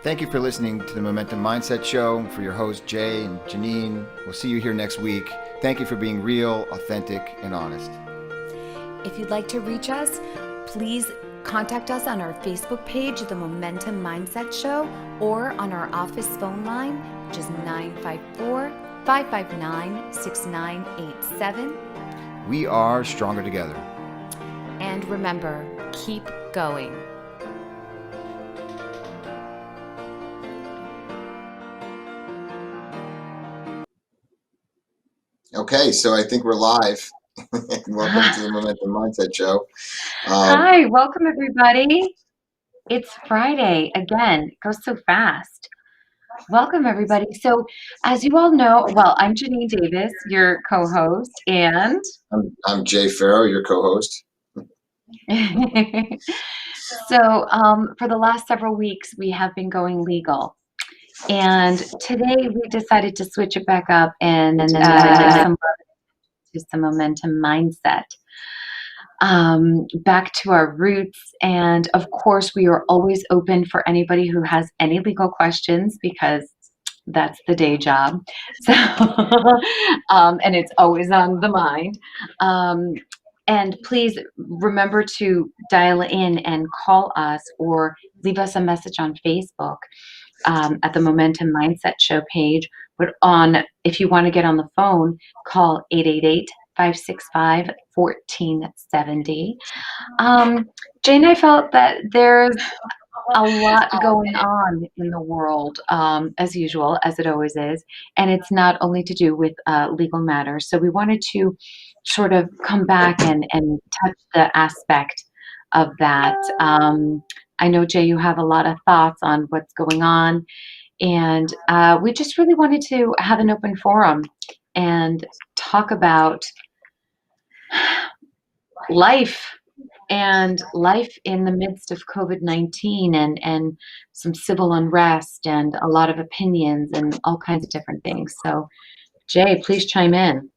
Thank you for listening to the Momentum Mindset Show. For your hosts, Jay and Janine, we'll see you here next week. Thank you for being real, authentic, and honest. If you'd like to reach us, please contact us on our Facebook page, The Momentum Mindset Show, or on our office phone line, which is 954-559-6987. We are stronger together. And remember, keep going. Okay, so I think we're live. Welcome to the Momentum Mindset Show. Hi, welcome everybody. It's Friday again. It goes so fast. Welcome everybody. So as you all know, well, I'm Janine Davis, your co-host, and I'm Jay Farrow, your co-host. So for the last several weeks, we have been going legal. And today we decided to switch it back up and give some momentum mindset. Back to our roots. And of course, we are always open for anybody who has any legal questions because that's the day job. So, and it's always on the mind. And please remember to dial in and call us or leave us a message on Facebook at the Momentum Mindset Show page. But if you want to get on the phone, call 888-565-1470. Jane, I felt that there's a lot going on in the world, as usual, as it always is, and it's not only to do with legal matters. So we wanted to sort of come back and touch the aspect of that. I know, Jay, you have a lot of thoughts on what's going on, and we just really wanted to have an open forum and talk about life in the midst of COVID-19 and some civil unrest and a lot of opinions and all kinds of different things. So, Jay, please chime in.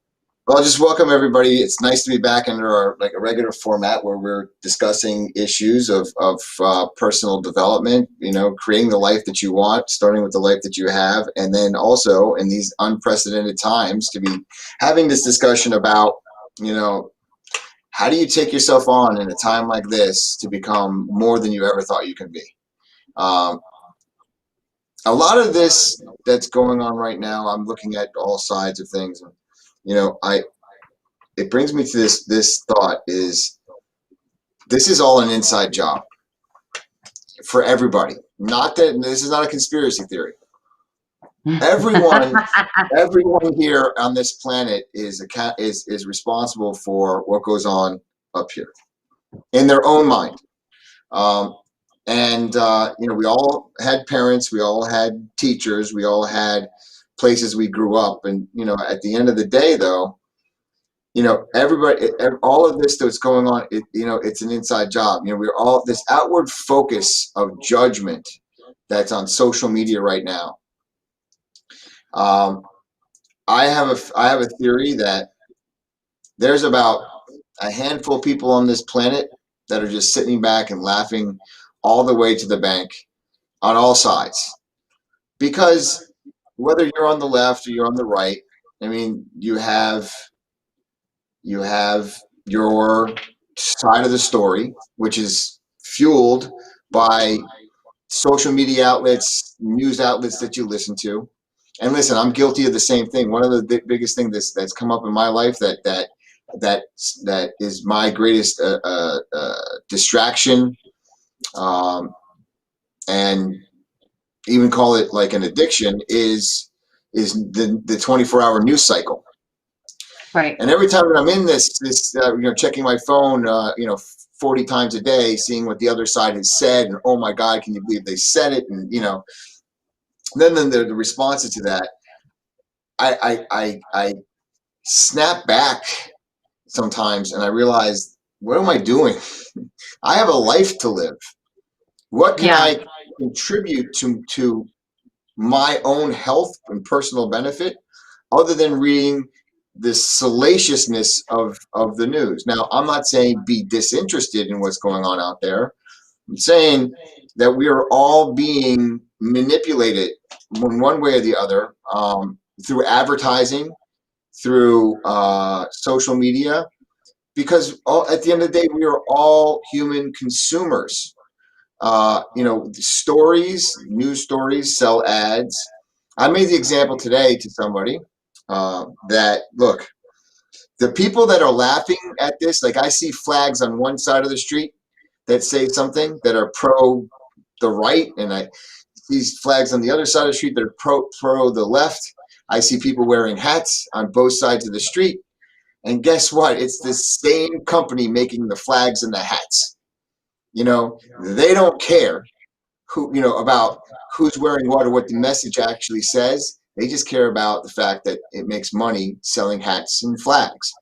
Well, just welcome everybody. It's nice to be back under our a regular format where we're discussing issues of personal development, creating the life that you want, starting with the life that you have, and then also in these unprecedented times to be having this discussion about, how do you take yourself on in a time like this to become more than you ever thought you could be? A lot of this that's going on right now, I'm looking at all sides of things. It brings me to this thought is this is all an inside job for everybody. Not that this is not a conspiracy theory. Everyone here on this planet is responsible for what goes on up here in their own mind. We all had parents, we all had teachers, we all had places we grew up, and at the end of the day, though, everybody, all of this that's going on, it's an inside job. We're all this outward focus of judgment that's on social media right now. I have a theory that there's about a handful of people on this planet that are just sitting back and laughing all the way to the bank on all sides, because whether you're on the left or you're on the right, you have your side of the story, which is fueled by social media outlets, news outlets that you listen to. And listen, I'm guilty of the same thing. One of the biggest things that's come up in my life that is my greatest distraction, and even call it like an addiction, is the 24-hour news cycle. Right. And every time that I'm in this checking my phone 40 times a day, seeing what the other side has said, and oh my God, can you believe they said it? And then the responses to that, I snap back sometimes and I realize, what am I doing? I have a life to live. What can I contribute to my own health and personal benefit other than reading the salaciousness of the news? Now, I'm not saying be disinterested in what's going on out there. I'm saying that we are all being manipulate it in one way or the other, through advertising, through social media, because at the end of the day, we are all human consumers. News stories sell ads. I made the example today to somebody that, look, the people that are laughing at this, like I see flags on one side of the street that say something that are pro the right, and I see flags on the other side of the street that are pro the left. I see people wearing hats on both sides of the street. And guess what? It's the same company making the flags and the hats. They don't care about who's wearing what or what the message actually says. They just care about the fact that it makes money selling hats and flags.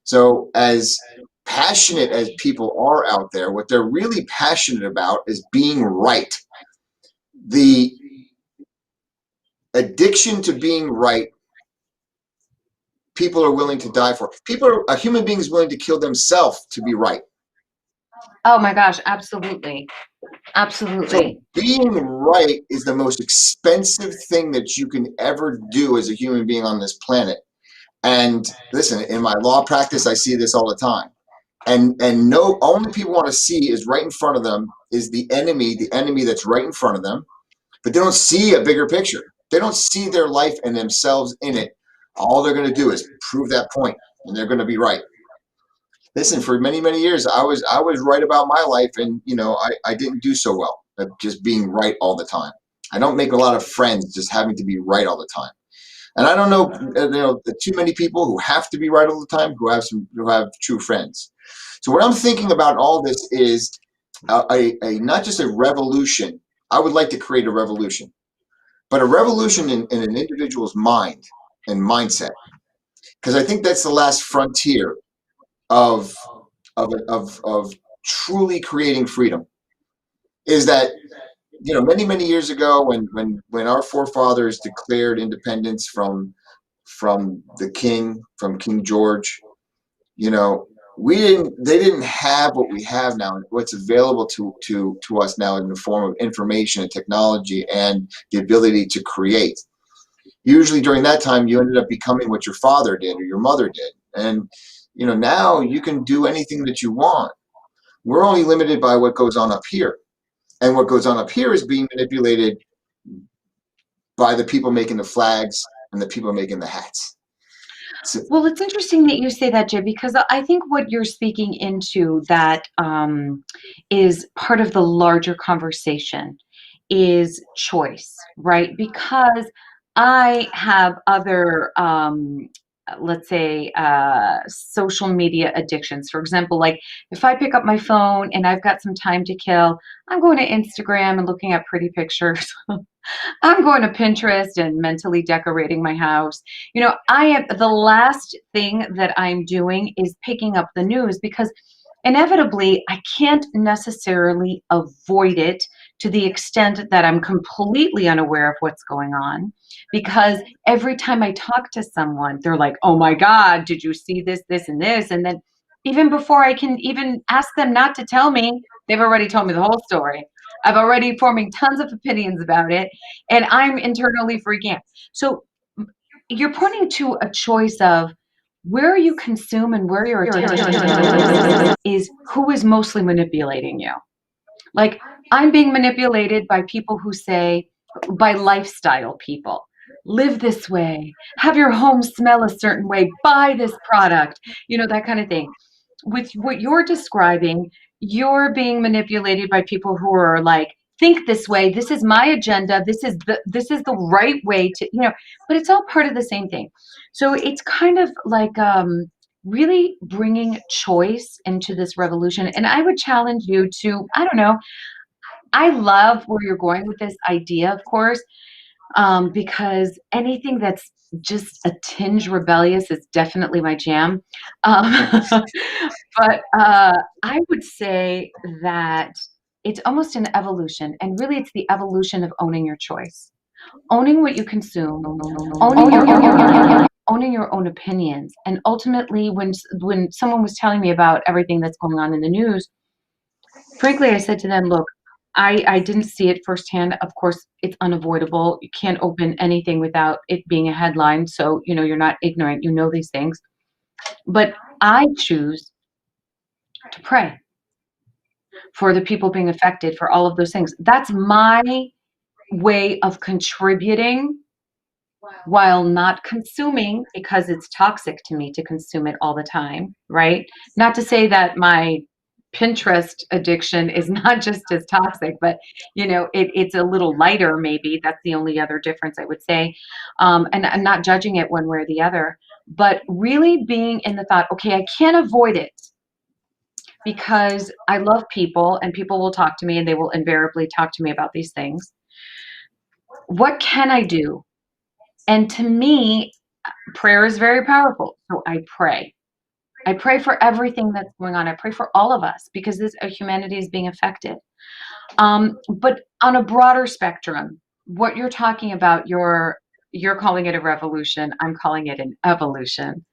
So as passionate as people are out there, what they're really passionate about is being right. The addiction to being right, people are willing to die for. A human being is willing to kill themselves to be right. Oh my gosh, absolutely. Absolutely. So being right is the most expensive thing that you can ever do as a human being on this planet. And listen, in my law practice, I see this all the time. And no, only people want to see is right in front of them is the enemy that's right in front of them, but they don't see a bigger picture. They don't see their life and themselves in it. All they're going to do is prove that point, and they're going to be right. Listen, for many, many years, I was right about my life, and I didn't do so well at just being right all the time. I don't make a lot of friends just having to be right all the time. And I don't know, too many people who have to be right all the time who have true friends. So what I'm thinking about all this is not just a revolution. I would like to create a revolution, but a revolution in an individual's mind and mindset, because I think that's the last frontier of truly creating freedom. Is that many, many years ago when our forefathers declared independence from King George, they didn't have what we have now, what's available to us now in the form of information and technology and the ability to create. Usually during that time, you ended up becoming what your father did or your mother did. And now you can do anything that you want. We're only limited by what goes on up here. And what goes on up here is being manipulated by the people making the flags and the people making the hats. So, Well, it's interesting that you say that, Jay, because I think what you're speaking into that is part of the larger conversation is choice, right? Because I have other, let's say, social media addictions. For example, like if I pick up my phone and I've got some time to kill, I'm going to Instagram and looking at pretty pictures. I'm going to Pinterest and mentally decorating my house. I am the last thing that I'm doing is picking up the news because inevitably I can't necessarily avoid it to the extent that I'm completely unaware of what's going on. Because every time I talk to someone, they're like, oh my God, did you see this, this, and this? And then even before I can even ask them not to tell me, they've already told me the whole story. I've already forming tons of opinions about it, and I'm internally freaking out. So you're pointing to a choice of where you consume and where your attention is who is mostly manipulating you. Like I'm being manipulated by people who say, by lifestyle people, live this way, have your home smell a certain way, buy this product, that kind of thing. With what you're describing, you're being manipulated by people who are like, think this way, this is my agenda, this is the right way to, but it's all part of the same thing. So it's kind of like really bringing choice into this revolution. And I would challenge you to, I don't know, I love where you're going with this idea, of course, because anything that's just a tinge rebellious is definitely my jam. Um, but I would say that it's almost an evolution, and really it's the evolution of owning your choice, owning what you consume, owning your own opinions. And ultimately, when someone was telling me about everything that's going on in the news, frankly, I said to them, look, I didn't see it firsthand. Of course, it's unavoidable. You can't open anything without it being a headline. So, you're not ignorant. You know these things. But I choose to pray for the people being affected, for all of those things. That's my way of contributing while not consuming, because it's toxic to me to consume it all the time, right? Not to say that my Pinterest addiction is not just as toxic, but it's a little lighter, maybe. That's the only other difference I would say. And I'm not judging it one way or the other, but really being in the thought, okay, I can't avoid it because I love people and people will talk to me and they will invariably talk to me about these things. What can I do? And to me, prayer is very powerful. So I pray. I pray for everything that's going on. I pray for all of us because this humanity is being affected. But on a broader spectrum, what you're talking about, you're calling it a revolution. I'm calling it an evolution.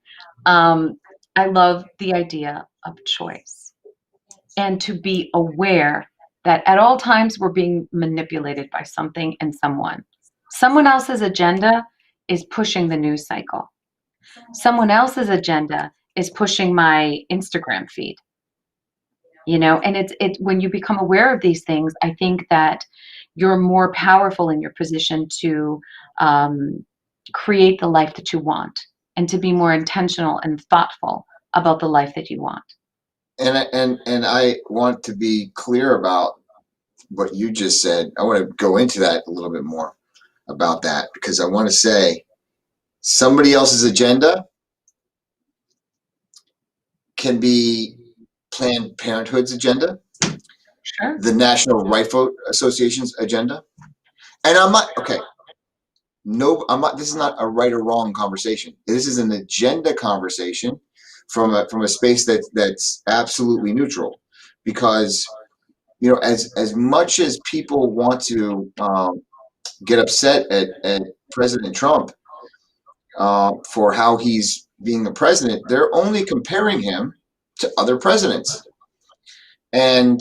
I love the idea of choice and to be aware that at all times we're being manipulated by something and someone. Someone else's agenda is pushing the news cycle. Someone else's agenda is pushing my Instagram feed. And it's when you become aware of these things, I think that you're more powerful in your position to create the life that you want and to be more intentional and thoughtful about the life that you want. And I want to be clear about what you just said. I want to go into that a little bit more about that, because I want to say somebody else's agenda can be Planned Parenthood's agenda, Sure. the National Rifle Association's agenda. And I'm not, okay, no, I'm not, this is not a right or wrong conversation. This is an agenda conversation from a space that's absolutely neutral, because as much as people want to get upset at President Trump for how he's being a president, they're only comparing him to other presidents. And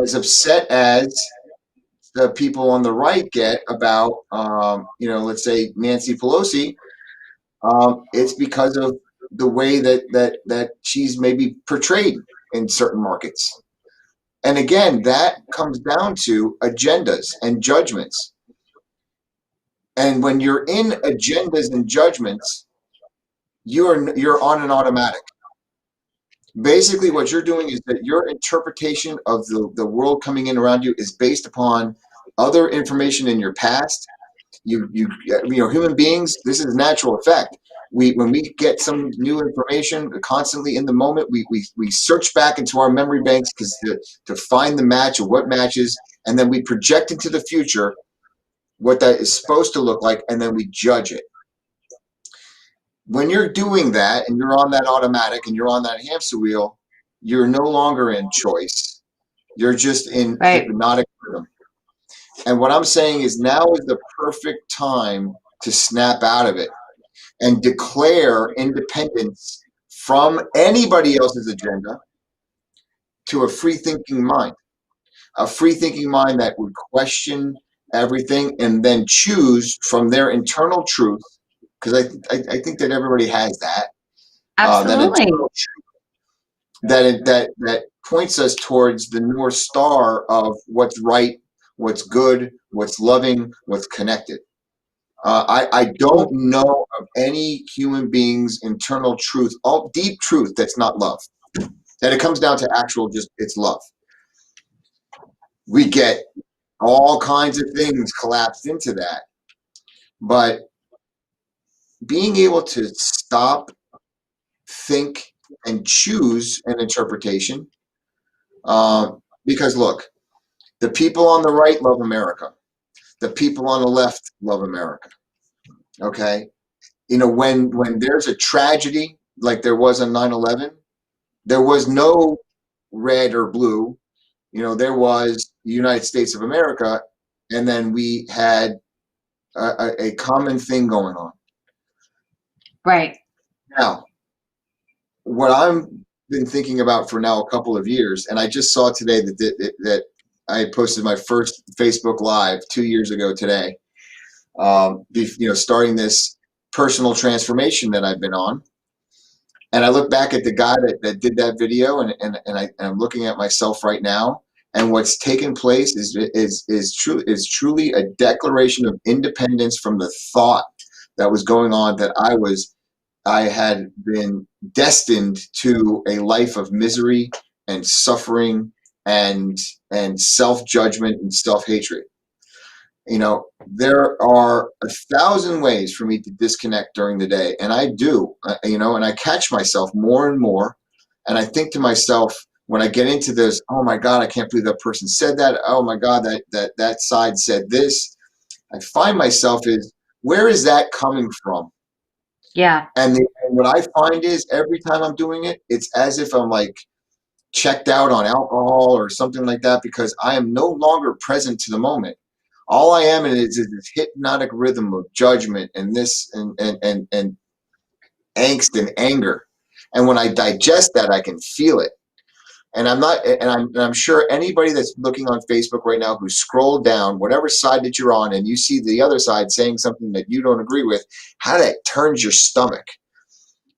as upset as the people on the right get about, let's say Nancy Pelosi, it's because of the way that she's maybe portrayed in certain markets. And again, that comes down to agendas and judgments. And when you're in agendas and judgments, you're on an automatic. Basically, what you're doing is that your interpretation of the world coming in around you is based upon other information in your past. Human beings, this is a natural effect. When we get some new information constantly in the moment, we search back into our memory banks to find the match or what matches, and then we project into the future what that is supposed to look like, and then we judge it. When you're doing that and you're on that automatic and you're on that hamster wheel, you're no longer in choice. You're just in hypnotic rhythm. And what I'm saying is now is the perfect time to snap out of it and declare independence from anybody else's agenda to a free-thinking mind. A free-thinking mind that would question everything and then choose from their internal truth, because I think that everybody has that. Absolutely. That points us towards the North Star of what's right, what's good, what's loving, what's connected. I don't know of any human being's internal truth, all deep truth, that's not love. That it comes down to actual, just it's love. We get all kinds of things collapsed into that, but being able to stop, think, and choose an interpretation. Because look, the people on the right love America. The people on the left love America. Okay? When there's a tragedy like there was on 9/11, there was no red or blue. There was the United States of America, and then we had a common thing going on. Right. Now, what I've been thinking about for now a couple of years, and I just saw today that I posted my first Facebook Live 2 years ago today. Starting this personal transformation that I've been on. And I look back at the guy that did that video, and I'm looking at myself right now. And what's taken place is truly a declaration of independence from the thought that was going on, that I had been destined to a life of misery and suffering and self-judgment and self-hatred. There are 1,000 ways for me to disconnect during the day, and I do, and I catch myself more and more, and I think to myself, when I get into this, oh my God, I can't believe that person said that. Oh my God, that side said this. I find myself where is that coming from? Yeah. And what I find is every time I'm doing it, it's as if I'm like checked out on alcohol or something like that, because I am no longer present to the moment. All I am is this hypnotic rhythm of judgment and this and angst and anger. And when I digest that, I can feel it. And I'm sure anybody that's looking on Facebook right now who scrolled down whatever side that you're on and you see the other side saying something that you don't agree with, how that turns your stomach.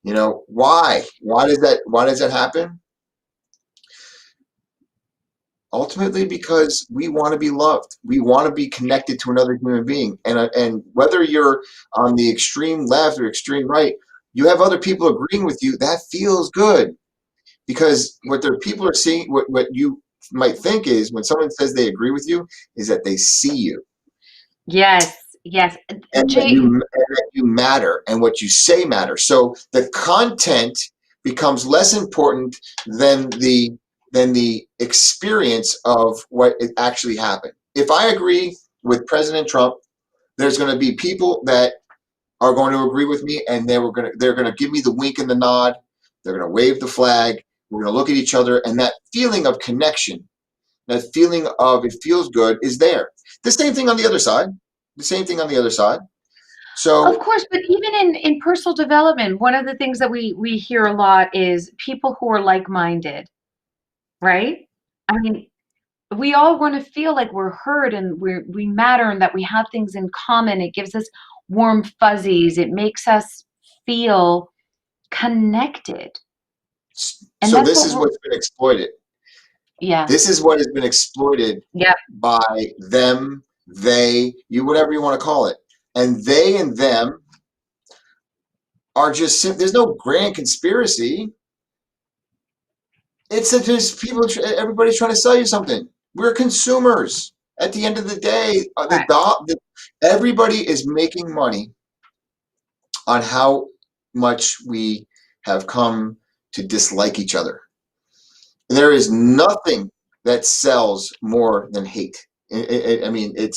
Why? Why does that happen? Ultimately, because we want to be loved. We want to be connected to another human being. And whether you're on the extreme left or extreme right, you have other people agreeing with you. That feels good, because what their people are seeing, what you might think is, when someone says they agree with you, is that they see you. Yes. Yes. And that you matter, and what you say matters. So the content becomes less important than the experience of what actually happened. If I agree with President Trump, there's going to be people that are going to agree with me, and they're going to give me the wink and the nod. They're going to wave the flag. We're going to look at each other, and that feeling of connection, that feeling of it feels good, is there. The same thing on the other side. Of So course, but even in personal development, one of the things that we hear a lot is people who are like-minded, right? I mean, we all want to feel like we're heard and we matter and that we have things in common. It gives us warm fuzzies. It makes us feel connected. And so that's this what is we're, what's been exploited. yeah. This is what has been exploited Yep. by them, they, you, whatever you want to call it. And they and them are just, there's no grand conspiracy. It's just people, everybody's trying to sell you something. We're consumers. At the end of the day, Right. everybody is making money on how much we have come to dislike each other. There is nothing that sells more than hate. I mean, it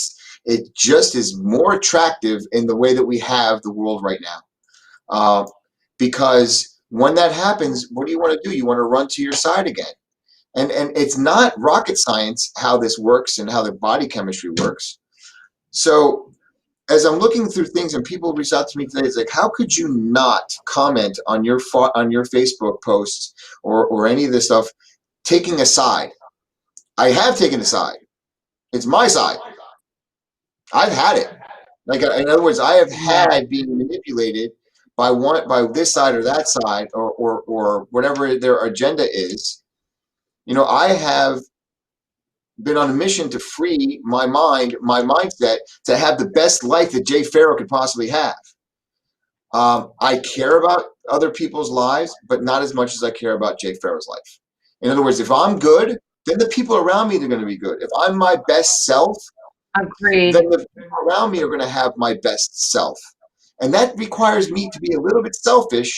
just is more attractive in the way that we have the world right now. Because when that happens, what do you want to do? You want to run to your side again. And it's not rocket science how this works and how the body chemistry works. So as I'm looking through things and people reach out to me today, it's like, how could you not comment on your Facebook posts or any of this stuff taking a side? I have taken a side. It's my side. I've had it. Like, in other words, I have Yeah. had being manipulated by this side or that side, or whatever their agenda is. I have been on a mission to free my mind, my mindset, to have the best life that Jay Farrow could possibly have. I care about other people's lives, but not as much as I care about Jay Farrow's life. In other words, if I'm good, then the people around me are going to be good. If I'm my best self, Agreed. then the people around me are going to have my best self. And that requires me to be a little bit selfish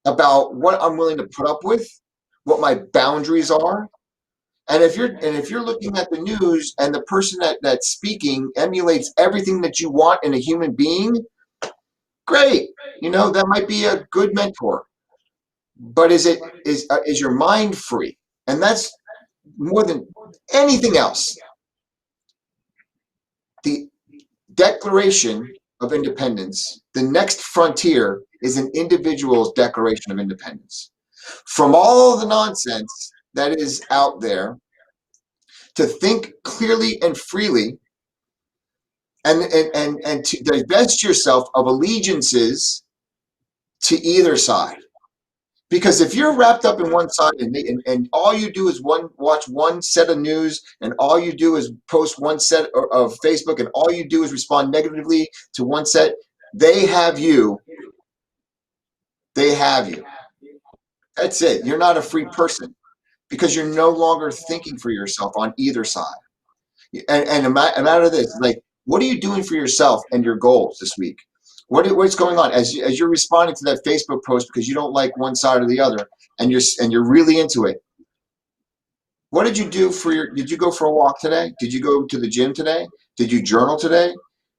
about what I'm willing to put up with, what my boundaries are. And if you're looking at the news and the person that's speaking emulates everything that you want in a human being, great. That might be a good mentor. But is your mind free? And that's more than anything else. The Declaration of Independence, the next frontier, is an individual's declaration of independence. From all the nonsense that is out there, to think clearly and freely, and to divest yourself of allegiances to either side. Because if you're wrapped up in one side and all you do is watch one set of news, and all you do is post one set of Facebook, and all you do is respond negatively to one set, they have you. They have you. That's it. You're not a free person because you're no longer thinking for yourself on either side. And a matter of this, like, what are you doing for yourself and your goals this week? What's going on as you're responding to that Facebook post because you don't like one side or the other, and you're really into it? What did you do for your? Did you go for a walk today? Did you go to the gym today? Did you journal today?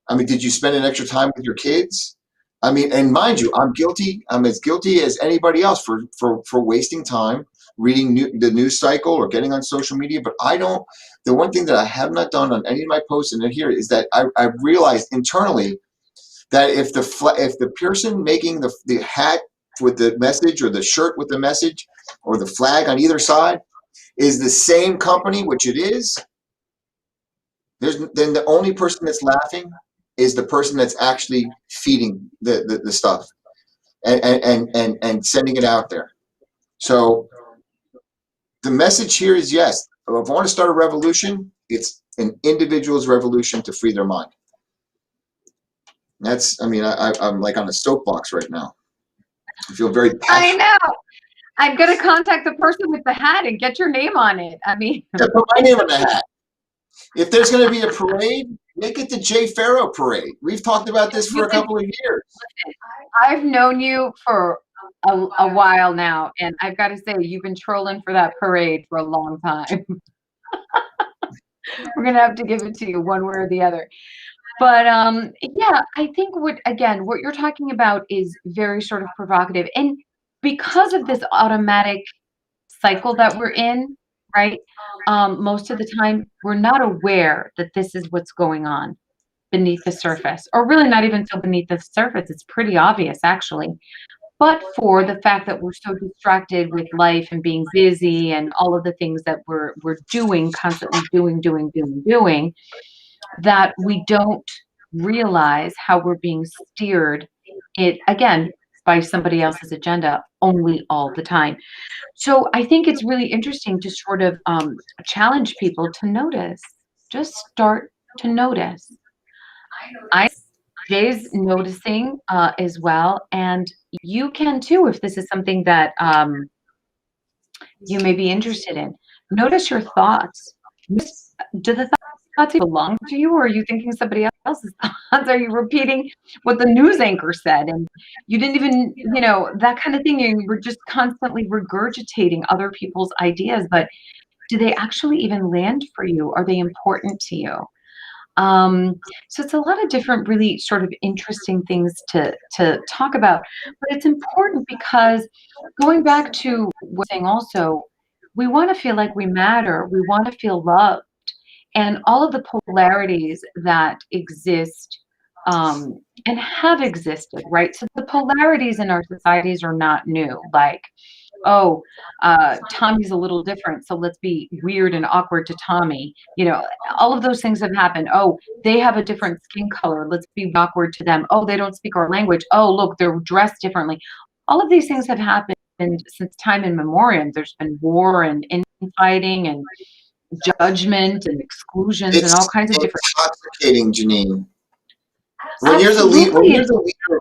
I mean, did you spend an extra time with your kids? I mean, and mind you, I'm guilty. I'm as guilty as anybody else for wasting time reading the news cycle or getting on social media. But I don't. The one thing that I have not done on any of my posts in here is that I realized internally that if the person making the hat with the message or the shirt with the message or the flag on either side is the same company, which it is, then the only person that's laughing is the person that's actually feeding the stuff and sending it out there. So the message here is, yes, if I want to start a revolution, it's an individual's revolution to free their mind. That's, I mean, I'm like on a soapbox right now. I feel very passionate. I know. I'm going to contact the person with the hat and get your name on it. I mean, yeah, put my name on the hat. If there's going to be a parade, make it the Jay Farrow parade. We've talked about this for a couple of years. I've known you for a while now, and I've got to say, you've been trolling for that parade for a long time. We're going to have to give it to you one way or the other. But yeah, I think what you're talking about is very sort of provocative. And because of this automatic cycle that we're in, right? Most of the time, we're not aware that this is what's going on beneath the surface, or really not even so beneath the surface. It's pretty obvious, actually. But for the fact that we're so distracted with life and being busy and all of the things that we're doing, constantly doing, that we don't realize how we're being steered by somebody else's agenda only all the time. So I think it's really interesting to sort of challenge people to notice. Just start to notice. Jay's noticing as well, and you can too if this is something that you may be interested in. Notice your thoughts. Do the thoughts belong to you, or are you thinking somebody else's thoughts? Are you repeating what the news anchor said, and you didn't even, that kind of thing? You were just constantly regurgitating other people's ideas, but do they actually even land for you? Are they important to you? So it's a lot of different, really sort of interesting things to talk about, but it's important because going back to what I'm saying also, we want to feel like we matter. We want to feel loved. And all of the polarities that exist and have existed, right? So the polarities in our societies are not new. Like, oh, Tommy's a little different, so let's be weird and awkward to Tommy. All of those things have happened. Oh, they have a different skin color. Let's be awkward to them. Oh, they don't speak our language. Oh, look, they're dressed differently. All of these things have happened since time immemorial. There's been war and infighting and judgment and exclusions and all kinds of different. Intoxicating, Janine. When Absolutely. you're the leader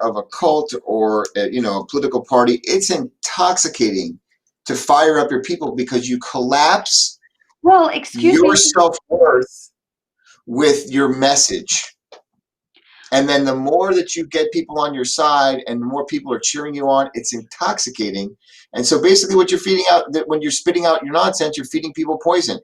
of a cult or a political party, it's intoxicating to fire up your people because you collapse your self-worth with your message. And then the more that you get people on your side and the more people are cheering you on, it's intoxicating. And so basically what you're feeding out, that when you're spitting out your nonsense, you're feeding people poison.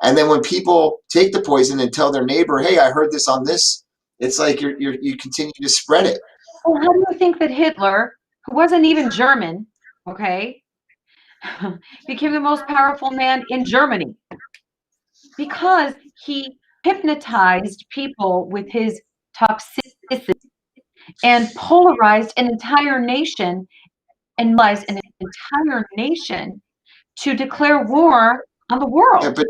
And then when people take the poison and tell their neighbor, hey, I heard this on this, it's like you continue to spread it. Well, how do you think that Hitler, who wasn't even German, okay, became the most powerful man in Germany? Because he hypnotized people with his toxicity and polarized an entire nation to declare war on the Yeah, world but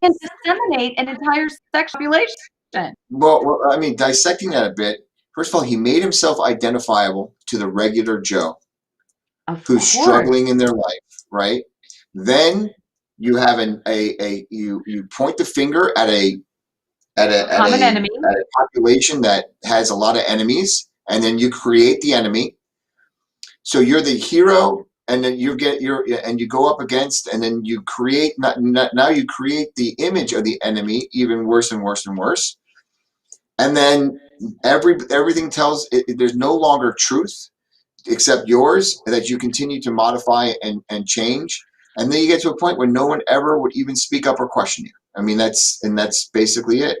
and disseminate an entire sexual population. well, I mean, dissecting that a bit. First of all, he made himself identifiable to the regular Joe Of who's course. struggling in their life, right? Then you have you point the finger at A common enemy. a population that has a lot of enemies, and then you create the enemy. So you're the hero, and then you go up against, and then you create now you create the image of the enemy even worse and worse and worse, and then everything tells there's no longer truth except yours that you continue to modify and change. And then you get to a point where no one ever would even speak up or question you. I mean, that's basically it.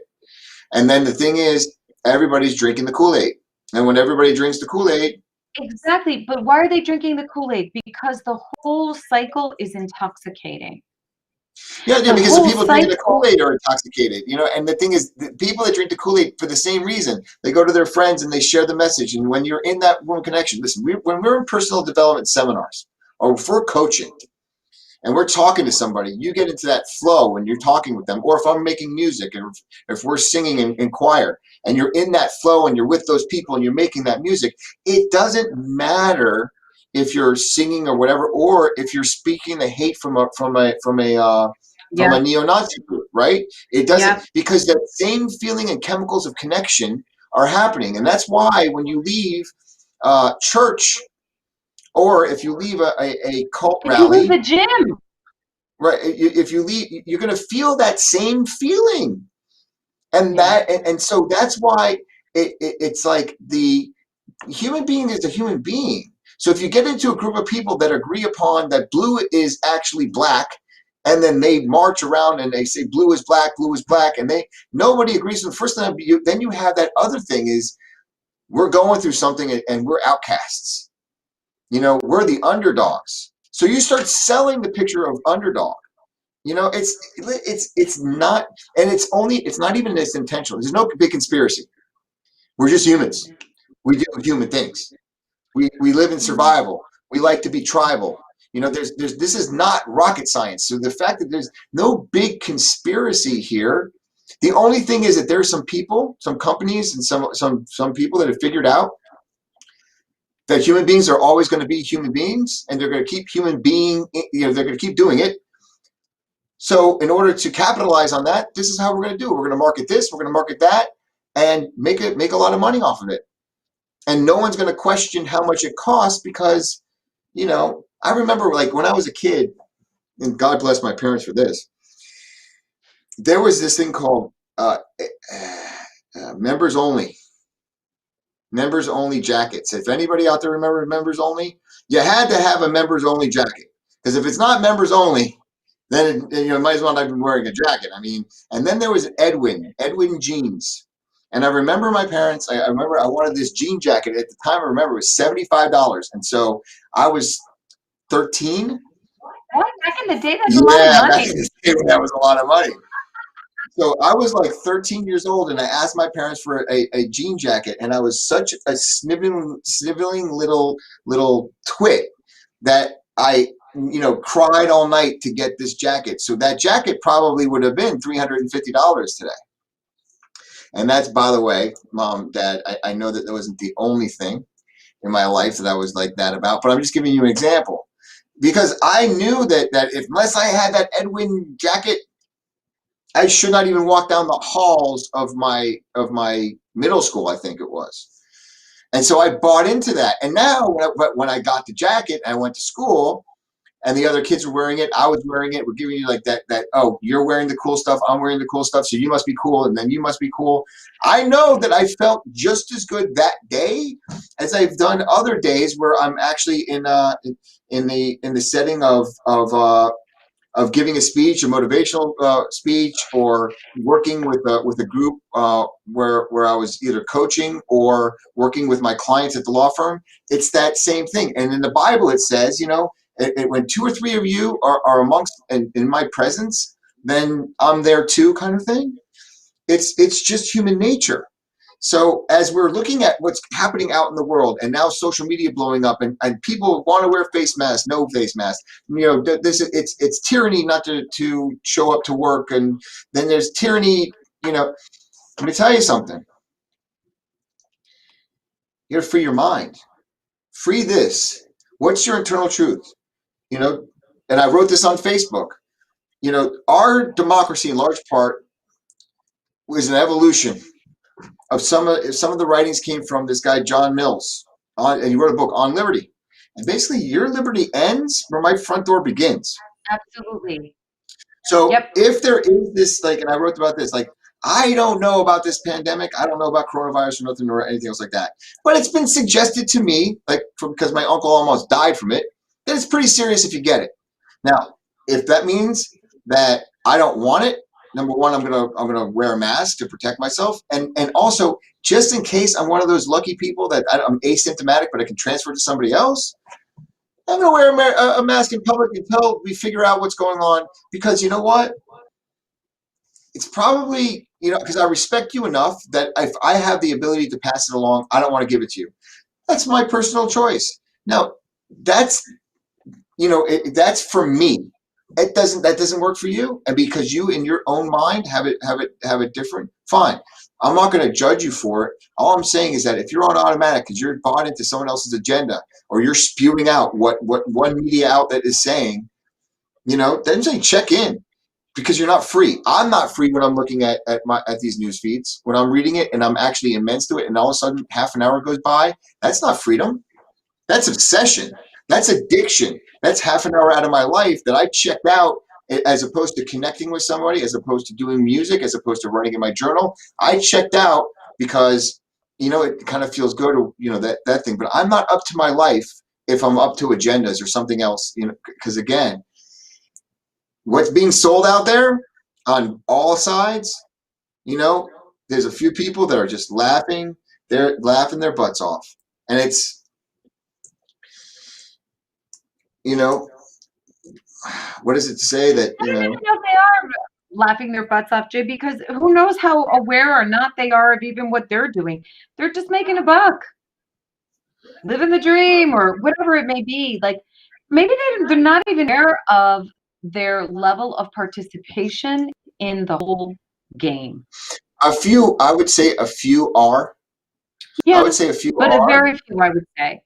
And then the thing is, everybody's drinking the Kool-Aid. And when everybody drinks the Kool-Aid, Exactly. But why are they drinking the Kool-Aid? Because the whole cycle is intoxicating. yeah, The because the whole people drinking the cycle. Kool-Aid are intoxicated, and the thing is, the people that drink the Kool-Aid for the same reason, they go to their friends and they share the message. And when you're in that one connection, listen, when we're in personal development seminars or if we're coaching, and we're talking to somebody, you get into that flow when you're talking with them. Or if I'm making music, and if we're singing in choir, and you're in that flow and you're with those people and you're making that music, it doesn't matter if you're singing or whatever, or if you're speaking the hate from Yeah. a neo-Nazi group, right? It doesn't, Yeah. because that same feeling and chemicals of connection are happening. And that's why when you leave church, or if you leave a cult If you leave rally, the gym. right, if you leave, you're going to feel that same feeling. And Yeah. and so that's why it's like the human being is a human being. So if you get into a group of people that agree upon that blue is actually black, and then they march around and they say blue is black, and nobody agrees with the first time, then you have that other thing is we're going through something and we're outcasts. We're the underdogs. So you start selling the picture of underdog. It's not, and it's not even this intentional. There's no big conspiracy. We're just humans. We do human things. We live in survival. We like to be tribal. There's this is not rocket science. So the fact that there's no big conspiracy here, the only thing is that there's some people, some companies, and some people that have figured out that human beings are always going to be human beings, and they're going to keep they're going to keep doing it. So in order to capitalize on that, this is how we're going to do it. We're going to market this, we're going to market that, and make a lot of money off of it. And no one's going to question how much it costs because, I remember like when I was a kid, and God bless my parents for this, there was this thing called members only. Members only jackets. If anybody out there remembers members only, you had to have a members only jacket. Because if it's not members only, then might as well not be wearing a jacket. I mean, and then there was Edwin jeans. And I remember my parents, I remember I wanted this jean jacket. At the time, I remember it was $75. And so I was 13. What? Back in the day, that's a lot of Yeah, back money. in the day when that was a lot of money. So I was like 13 years old, and I asked my parents for a jean jacket, and I was such a sniveling little twit that I cried all night to get this jacket. So that jacket probably would have been $350 today. And that's, by the way, Mom, Dad, I know that wasn't the only thing in my life that I was like that about, but I'm just giving you an example because I knew that if unless I had that Edwin jacket, I should not even walk down the halls of my middle school, I think it was. And so I bought into that. And now when I got the jacket and I went to school and the other kids were wearing it, I was wearing it. We're giving you like that, oh, you're wearing the cool stuff, I'm wearing the cool stuff, so you must be cool, and then you must be cool. I know that I felt just as good that day as I've done other days where I'm actually in the setting of giving a speech, a motivational speech, or working with a group where I was either coaching or working with my clients at the law firm. It's that same thing. And in the Bible, it says, when two or three of you are amongst in my presence, then I'm there too, kind of thing. It's just human nature. So as we're looking at what's happening out in the world, and now social media blowing up, and people want to wear face masks, no face masks, it's tyranny not to show up to work, and then there's tyranny. Let me tell you something. You got to free your mind. Free this. What's your internal truth? And I wrote this on Facebook. Our democracy in large part was an evolution of some of the writings came from this guy John Mills, and he wrote a book on liberty. And basically, your liberty ends where my front door begins. Absolutely. So Yep. if there is this, and I wrote about this, I don't know about this pandemic. I don't know about coronavirus or nothing or anything else like that. But it's been suggested to me, because my uncle almost died from it, that it's pretty serious if you get it. Now, if that means that I don't want it, number one, I'm gonna wear a mask to protect myself, and also just in case I'm one of those lucky people that I'm asymptomatic, but I can transfer to somebody else. I'm gonna wear a mask in public until we figure out what's going on. Because you know what? It's probably because I respect you enough that if I have the ability to pass it along, I don't want to give it to you. That's my personal choice. Now, that's that's for me. That doesn't work for you, and because you in your own mind have it different, fine. I'm not going to judge you for it. All I'm saying is that if you're on automatic because you're bought into someone else's agenda, or you're spewing out what one media outlet is saying, then say check in, because you're not free. I'm not free when I'm looking at these news feeds, when I'm reading it and I'm actually immense to it, and all of a sudden half an hour goes by. That's not freedom. That's obsession. That's addiction. That's half an hour out of my life that I checked out, as opposed to connecting with somebody, as opposed to doing music, as opposed to writing in my journal. I checked out because, it kind of feels good, that thing. But I'm not up to my life if I'm up to agendas or something else, because again, what's being sold out there on all sides, there's a few people that are just laughing. They're laughing their butts off. And it's, what is it to say that, I don't even know if they are laughing their butts off, Jay, because who knows how aware or not they are of even what they're doing. They're just making a buck, living the dream, or whatever it may be. Maybe they're not even aware of their level of participation in the whole game. I would say a few are. Yeah, I would say a few but are. very few, I would say.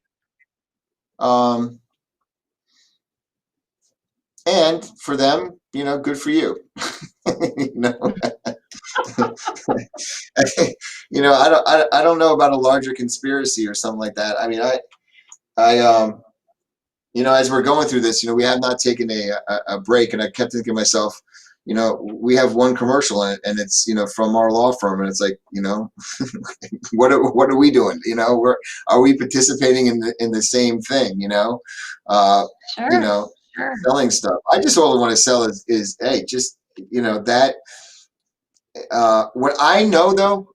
And for them, good for you. I don't know about a larger conspiracy or something like that. I mean, as we're going through this, we have not taken a break, and I kept thinking to myself, we have one commercial, and it's, from our law firm, and it's like, what are we doing? Are we participating in the same thing? Sure. Sure. Selling stuff. I just all I want to sell is hey, just that. When I know though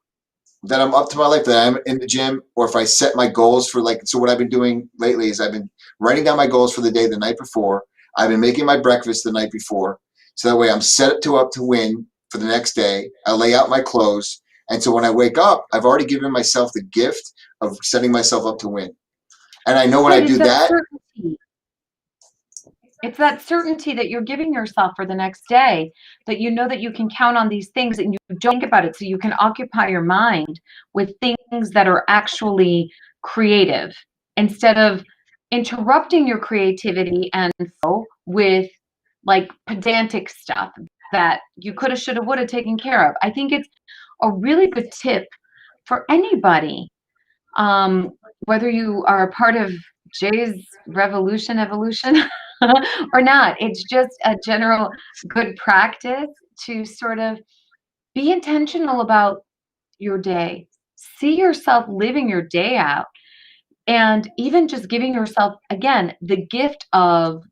that I'm up to my life, that I'm in the gym, or if I set my goals for so what I've been doing lately is I've been writing down my goals for the day the night before. I've been making my breakfast the night before, so that way I'm set up to win for the next day. I lay out my clothes, and so when I wake up, I've already given myself the gift of setting myself up to win. And I know when I do that. It's that certainty that you're giving yourself for the next day, that you know that you can count on these things and you don't think about it, so you can occupy your mind with things that are actually creative instead of interrupting your creativity and so with pedantic stuff that you coulda, shoulda, woulda taken care of. I think it's a really good tip for anybody, whether you are a part of Jay's evolution or not. It's just a general good practice to sort of be intentional about your day. See yourself living your day out, and even just giving yourself, again, the gift of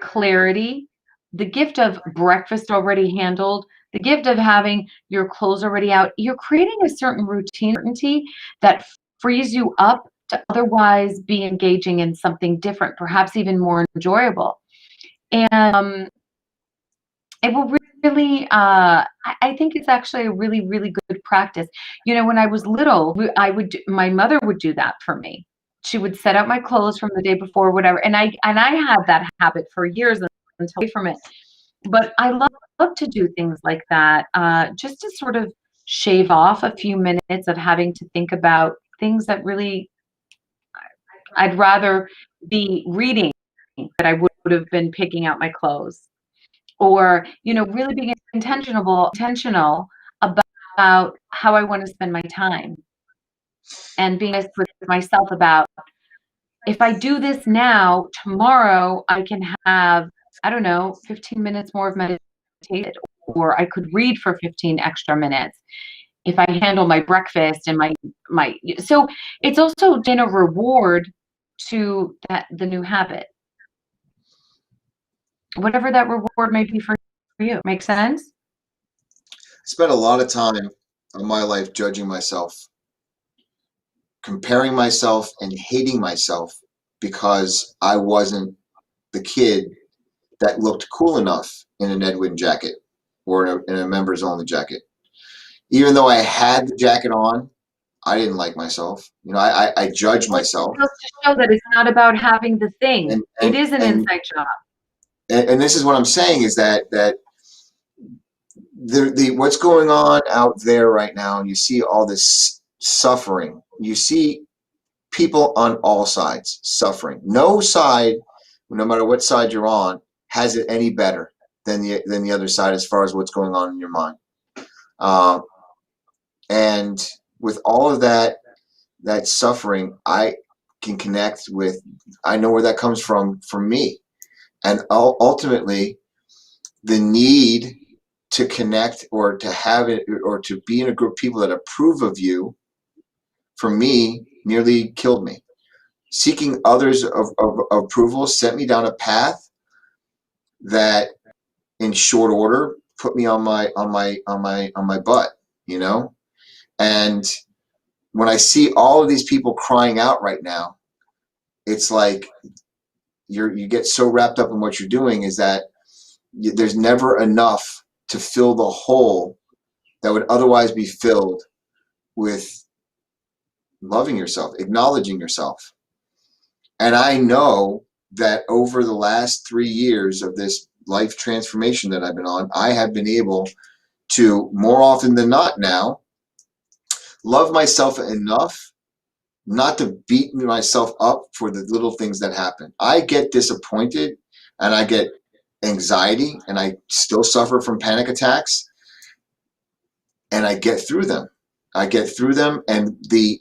clarity, the gift of breakfast already handled, the gift of having your clothes already out. You're creating a certain routine certainty that frees you up to otherwise be engaging in something different, perhaps even more enjoyable. And it will really, I think it's actually a really, really good practice. When I was little, my mother would do that for me. She would set out my clothes from the day before, whatever, and I had that habit for years until away from it. But I love to do things like that, just to sort of shave off a few minutes of having to think about things that really I'd rather be reading that I would have been picking out my clothes, or really being intentional about how I want to spend my time, and being honest with myself about, if I do this now, tomorrow I can have, I don't know, 15 minutes more of meditation, or I could read for 15 extra minutes if I handle my breakfast and my so it's also been a reward to the new habit, whatever that reward may be for you. Make sense? I spent a lot of time of my life judging myself, comparing myself, and hating myself because I wasn't the kid that looked cool enough in an Edwin jacket or in a members only jacket. Even though I had the jacket on, I didn't like myself. I judged Well, it myself. goes to show that it's not about having the thing. And It and is an and inside job. and this is what I'm saying is that the what's going on out there right now, and you see all this suffering. You see people on all sides suffering. No side, no matter what side you're on, has it any better than the other side as far as what's going on in your mind. Um, and with all of that suffering, I can connect with. I know where that comes from me, and ultimately, the need to connect or to have it or to be in a group of people that approve of you, for me, nearly killed me. Seeking others of approval sent me down a path that, in short order, put me on my butt. And when I see all of these people crying out right now, it's like you get so wrapped up in what you're doing, is that there's never enough to fill the hole that would otherwise be filled with loving yourself, acknowledging yourself. And I know that over the last 3 years of this life transformation that I've been on, I have been able to, more often than not now, love myself enough not to beat myself up for the little things that happen. I get disappointed and I get anxiety and I still suffer from panic attacks, and I get through them. And the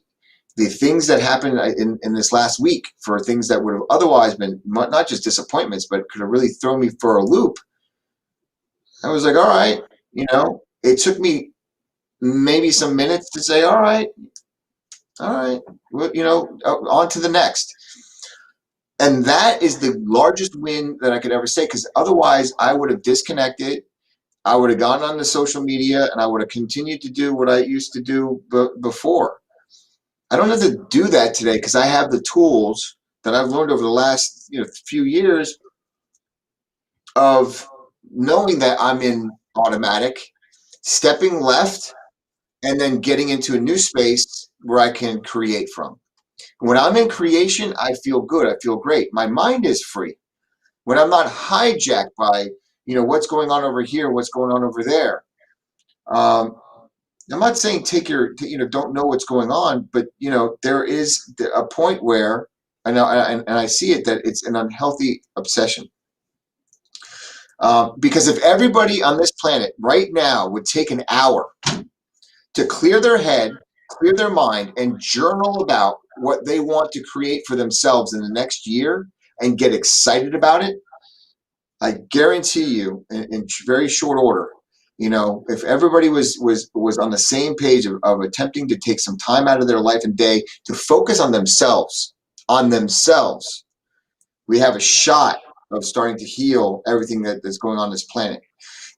things that happened in this last week, for things that would have otherwise been not just disappointments, but could have really thrown me for a loop, I was like, all right, it took me maybe some minutes to say, all right, well, on to the next. And that is the largest win that I could ever say, because otherwise I would have disconnected. I would have gone on the social media and I would have continued to do what I used to do before. I don't have to do that today because I have the tools that I've learned over the last few years of knowing that I'm in automatic, stepping left, and then getting into a new space where I can create from. When I'm in creation, I feel good. I feel great. My mind is free. When I'm not hijacked by what's going on over here, what's going on over there. I'm not saying don't know what's going on, but there is a point where, and I see it, that it's an unhealthy obsession. Because if everybody on this planet right now would take an hour to clear their head, clear their mind, and journal about what they want to create for themselves in the next year and get excited about it, I guarantee you, in very short order, if everybody was on the same page of attempting to take some time out of their life and day to focus on themselves, we have a shot of starting to heal everything that's going on this planet.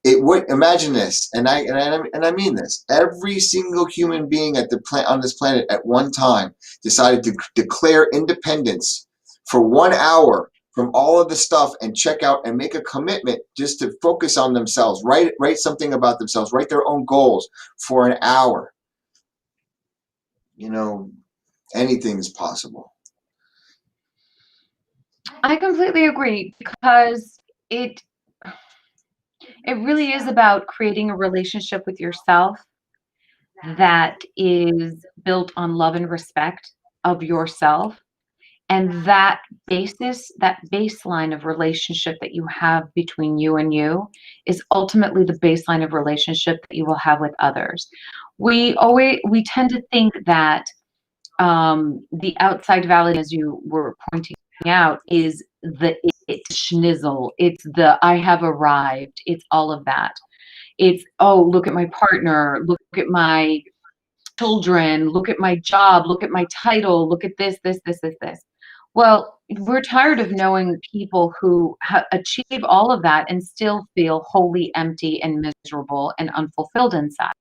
It would, imagine this, and I mean this. Every single human being on this planet at one time decided to declare independence for 1 hour from all of the stuff and check out and make a commitment just to focus on themselves, write something about themselves, write their own goals for an hour. You know, anything is possible. I completely agree, because it really is about creating a relationship with yourself that is built on love and respect of yourself. And that baseline of relationship that you have between you and you is ultimately the baseline of relationship that you will have with others. We tend to think that the outside validation, as you were pointing out, is the schnizzle. It's the I have arrived. It's all of that. It's, oh, look at my partner, look at my children, look at my job, look at my title, look at this. Well, we're tired of knowing people who achieve all of that and still feel wholly empty and miserable and unfulfilled inside.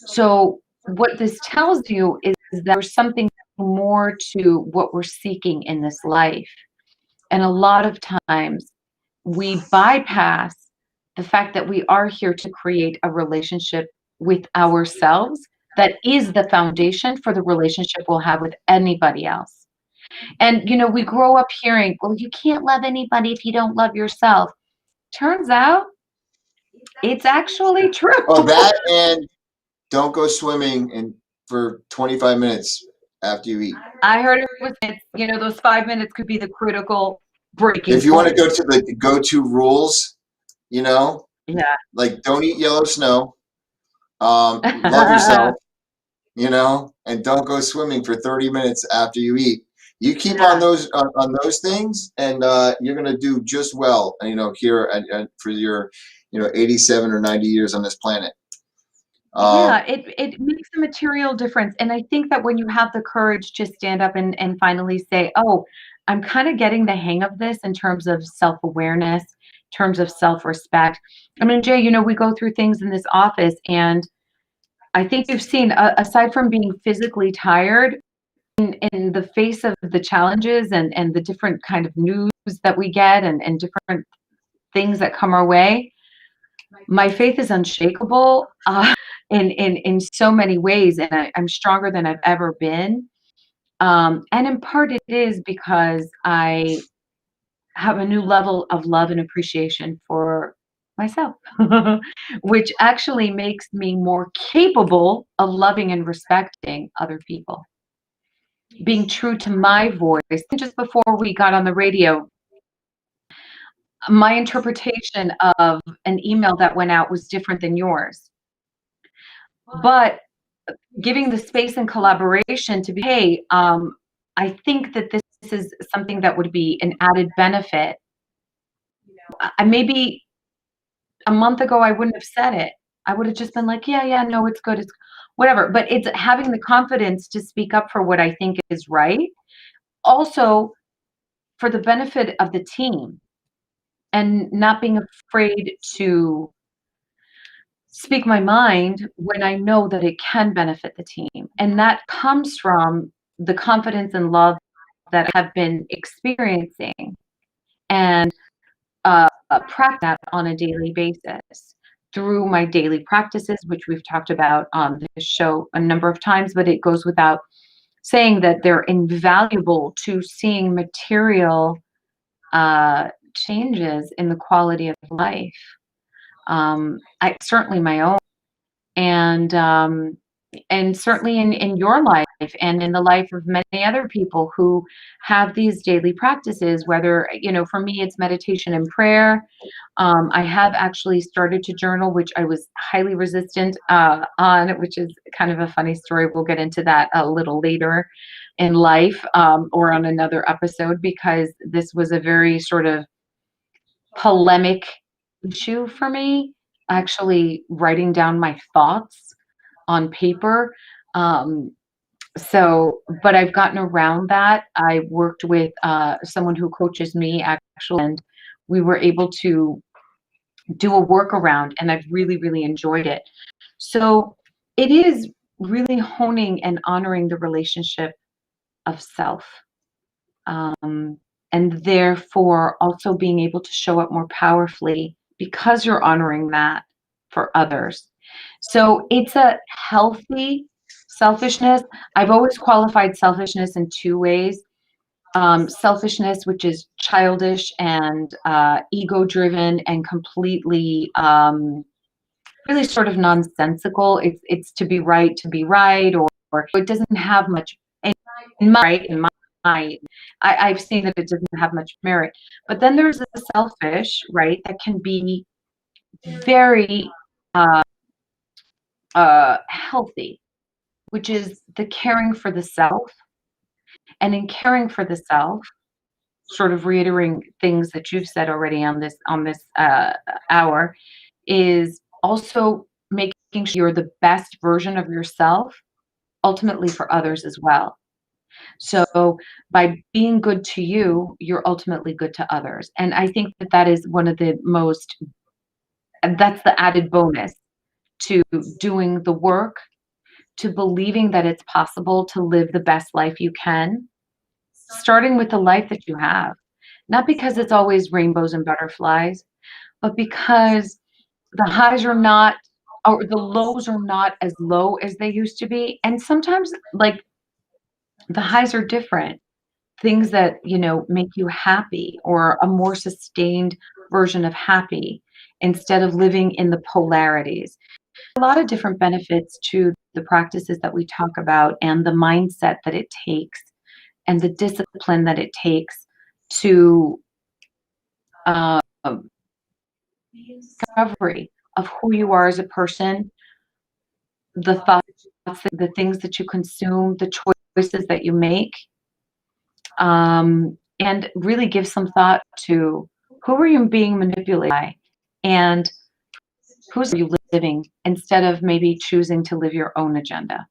So what this tells you is that there's something more to what we're seeking in this life. And a lot of times we bypass the fact that we are here to create a relationship with ourselves that is the foundation for the relationship we'll have with anybody else. And, we grow up hearing, well, you can't love anybody if you don't love yourself. Turns out it's actually true. Oh, that, and don't go swimming for 25 minutes after you eat. I heard it was, those 5 minutes could be the critical breaking If you want to point. go to the go-to rules, Yeah. like don't eat yellow snow, love yourself, and don't go swimming for 30 minutes after you eat. You keep on those things, and you're gonna do just well. Here for your 87 or 90 years on this planet. Yeah, it makes a material difference. And I think that when you have the courage to stand up and finally say, oh, I'm kind of getting the hang of this in terms of self-awareness, in terms of self-respect. I mean, Jay, we go through things in this office, and I think you've seen, aside from being physically tired, in the face of the challenges and the different kind of news that we get and different things that come our way, my faith is unshakable in so many ways, and I'm stronger than I've ever been. And in part, it is because I have a new level of love and appreciation for myself, which actually makes me more capable of loving and respecting other people. Being true to my voice. Just before we got on the radio, my interpretation of an email that went out was different than yours. But giving the space and collaboration to be, hey, I think that this is something that would be an added benefit. Maybe a month ago, I wouldn't have said it. I would have just been like, yeah, no, it's good. It's whatever. But it's having the confidence to speak up for what I think is right. Also, for the benefit of the team, and not being afraid to speak my mind when I know that it can benefit the team. And that comes from the confidence and love that I have been experiencing, and practice that on a daily basis through my daily practices, which we've talked about on this show a number of times, but it goes without saying that they're invaluable to seeing material changes in the quality of life. Certainly my own, and certainly in your life and in the life of many other people who have these daily practices, whether, for me, it's meditation and prayer. I have actually started to journal, which I was highly resistant on, which is kind of a funny story. We'll get into that a little later in life, or on another episode, because this was a very sort of polemic issue for me, actually writing down my thoughts on paper. But I've gotten around that. I worked with someone who coaches me, actually, and we were able to do a workaround, and I've really, really enjoyed it. So it is really honing and honoring the relationship of self. and therefore also being able to show up more powerfully because you're honoring that for others. So it's a healthy selfishness. I've always qualified selfishness in two ways. Selfishness, which is childish and ego driven and completely really sort of nonsensical. It's to be right, or it doesn't have much in my right in my I've seen that it doesn't have much merit. But then there's the selfish, right, that can be very healthy, which is the caring for the self. And in caring for the self, sort of reiterating things that you've said already on this hour, is also making sure you're the best version of yourself, ultimately for others as well. So by being good to you, you're ultimately good to others. And I think that that is one of the most, that's the added bonus to doing the work, to believing that it's possible to live the best life you can, starting with the life that you have. Not because it's always rainbows and butterflies, but because the highs are not, or the lows are not as low as they used to be. And sometimes, like, the highs are different. Things that, make you happy, or a more sustained version of happy, instead of living in the polarities. A lot of different benefits to the practices that we talk about, and the mindset that it takes, and the discipline that it takes to um, discovery of who you are as a person, the thoughts, the things that you consume, the choices that you make, and really give some thought to who are you being manipulated by, and who's are you living, instead of maybe choosing to live your own agenda.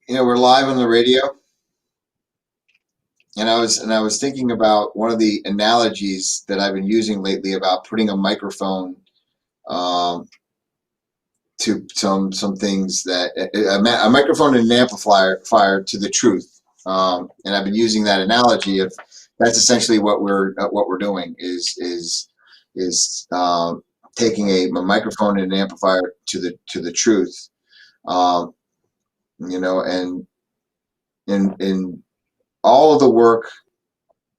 We're live on the radio, and I was thinking about one of the analogies that I've been using lately about putting a microphone to some things, that a microphone and an amplifier to the truth, and I've been using that analogy of that's essentially what we're doing is taking a microphone and an amplifier to the truth, um, and in all of the work,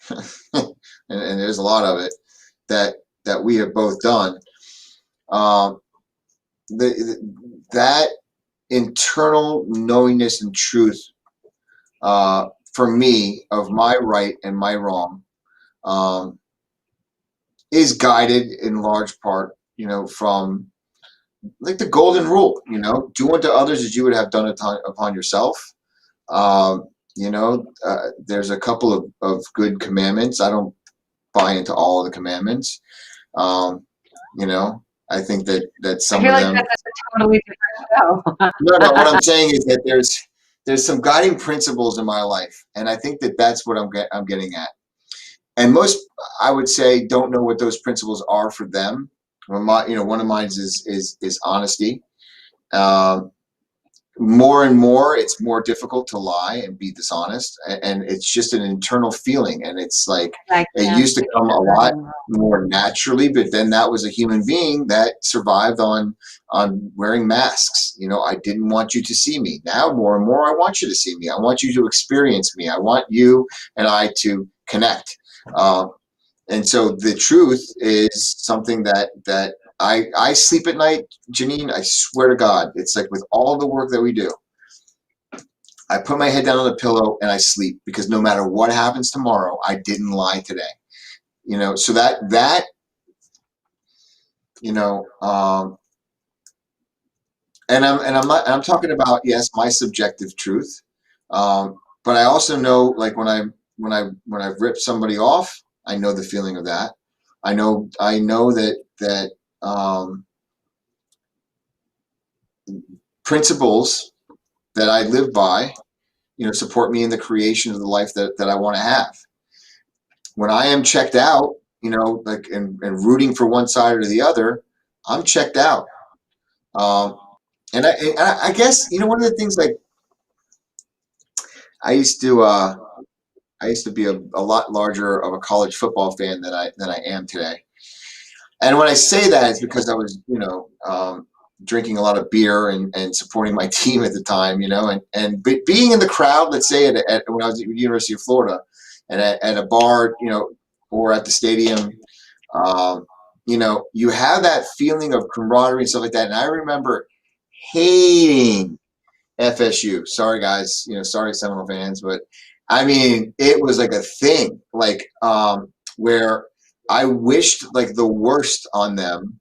and there's a lot of it that we have both done. Um, that internal knowingness and truth, for me, of my right and my wrong, um, is guided in large part, from like the golden rule, do unto others as you would have done upon yourself. There's a couple of good commandments. I don't buy into all of the commandments. Um, I think that I some feel of like them. that's a totally different show. No. What I'm saying is that there's some guiding principles in my life, and I think that's what I'm getting at. And most, I would say, don't know what those principles are for them. One of mine is honesty. Um, More and more, it's more difficult to lie and be dishonest, and it's just an internal feeling, and it's like I it can't used to come a lot imagine. more naturally, but then that was a human being that survived on wearing masks. I didn't want you to see me. Now more and more, I want you to see me. I want you to experience me. I want you and I to connect. And so the truth is something that I sleep at night, Janine. I swear to God, it's like with all the work that we do, I put my head down on the pillow and I sleep, because no matter what happens tomorrow, I didn't lie today. So that I'm talking about, yes, my subjective truth, but I also know, like when I've ripped somebody off, I know the feeling of that. I know that principles that I live by, support me in the creation of the life that I want to have. When I am checked out, like and rooting for one side or the other, I'm checked out. And I guess, one of the things, like, I used to be a lot larger of a college football fan than I am today. And when I say that, it's because I was, drinking a lot of beer and supporting my team at the time, and being in the crowd, let's say when I was at the University of Florida and at a bar, or at the stadium, um, you have that feeling of camaraderie and stuff like that. And I remember hating FSU. Sorry, guys. Sorry, Seminole fans, but I mean, it was like a thing, like where I wished like the worst on them,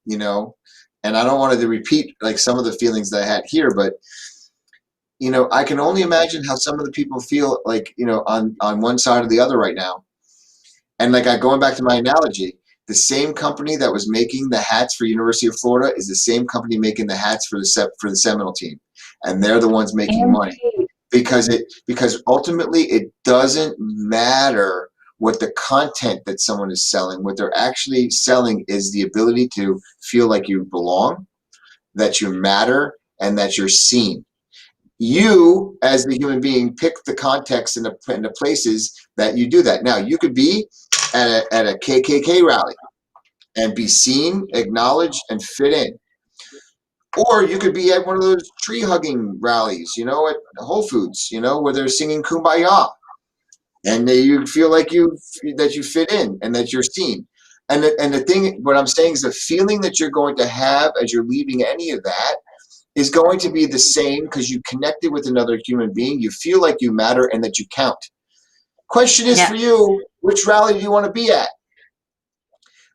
and I don't want to repeat like some of the feelings that I had here, but I can only imagine how some of the people feel like, on one side or the other right now. And like going back to my analogy, the same company that was making the hats for University of Florida is the same company making the hats for the Seminole team, and they're the ones making money because ultimately it doesn't matter what the content that someone is selling. What they're actually selling is the ability to feel like you belong, that you matter, and that you're seen. You, as the human being, pick the context and the places that you do that. Now, you could be at a KKK rally and be seen, acknowledged, and fit in. Or you could be at one of those tree hugging rallies, at Whole Foods, where they're singing Kumbaya, and you feel like that you fit in and that you're seen. And the thing, what I'm saying is the feeling that you're going to have as you're leaving any of that is going to be the same because you connected with another human being. You feel like you matter and that you count. Question is for you, which rally do you want to be at?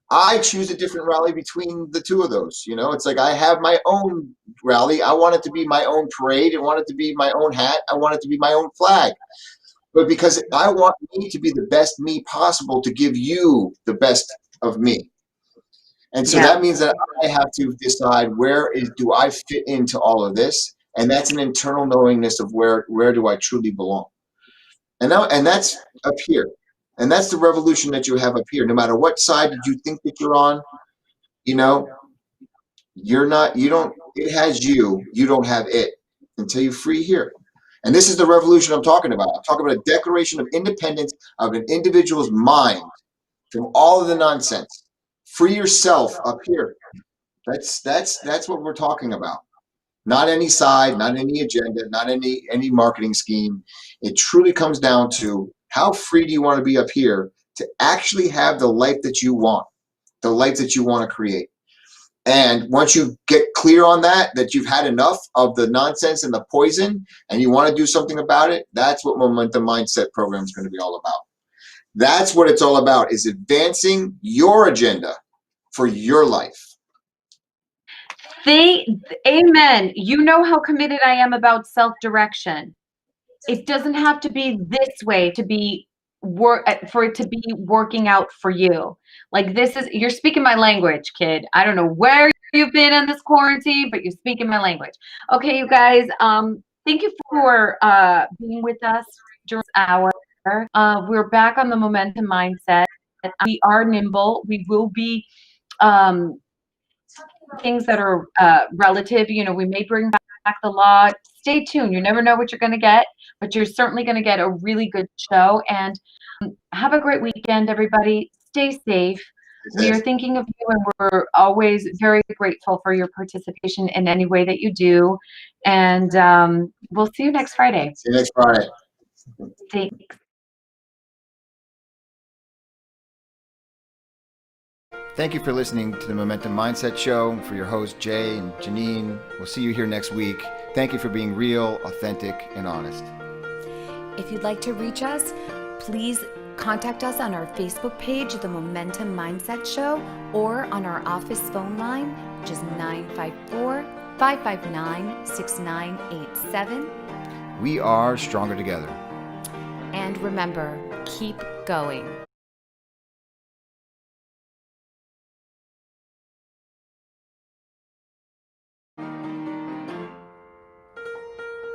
I choose a different rally between the two of those. It's like I have my own rally. I want it to be my own parade. I want it to be my own hat. I want it to be my own flag. But because I want me to be the best me possible to give you the best of me. And so that means that I have to decide do I fit into all of this? And that's an internal knowingness of where do I truly belong? And that's up here. And that's the revolution that you have up here. No matter what side did you think that you're on, it has you don't have it until you free here. And this is the revolution I'm talking about. I'm talking about a declaration of independence of an individual's mind from all of the nonsense. Free yourself up here. That's what we're talking about. Not any side, not any agenda, not any marketing scheme. It truly comes down to how free do you want to be up here to actually have the life that you want, the life that you want to create. And once you get clear on that you've had enough of the nonsense and the poison and you want to do something about it, that's what Momentum Mindset program is going to be all about. That's what it's all about, is advancing your agenda for your life. Amen. You know how committed I am about self-direction. It doesn't have to be this way to be for it to be working out for you. Like you're speaking my language, kid. I don't know where you've been in this quarantine, but you're speaking my language. Okay, you guys, thank you for being with us during this hour. We're back on the Momentum Mindset. We are nimble. We will be things that are relative. We may bring back the law. Stay tuned. You never know what you're going to get, but you're certainly going to get a really good show. And have a great weekend, everybody. Stay safe. We are thinking of you, and we're always very grateful for your participation in any way that you do. And we'll see you next Friday. See you next Friday. Thanks. Thank you for listening to the Momentum Mindset Show. For your hosts, Jay and Janine, we'll see you here next week. Thank you for being real, authentic, and honest. If you'd like to reach us, please contact us on our Facebook page, The Momentum Mindset Show, or on our office phone line, which is 954-559-6987. We are stronger together. And remember, keep going.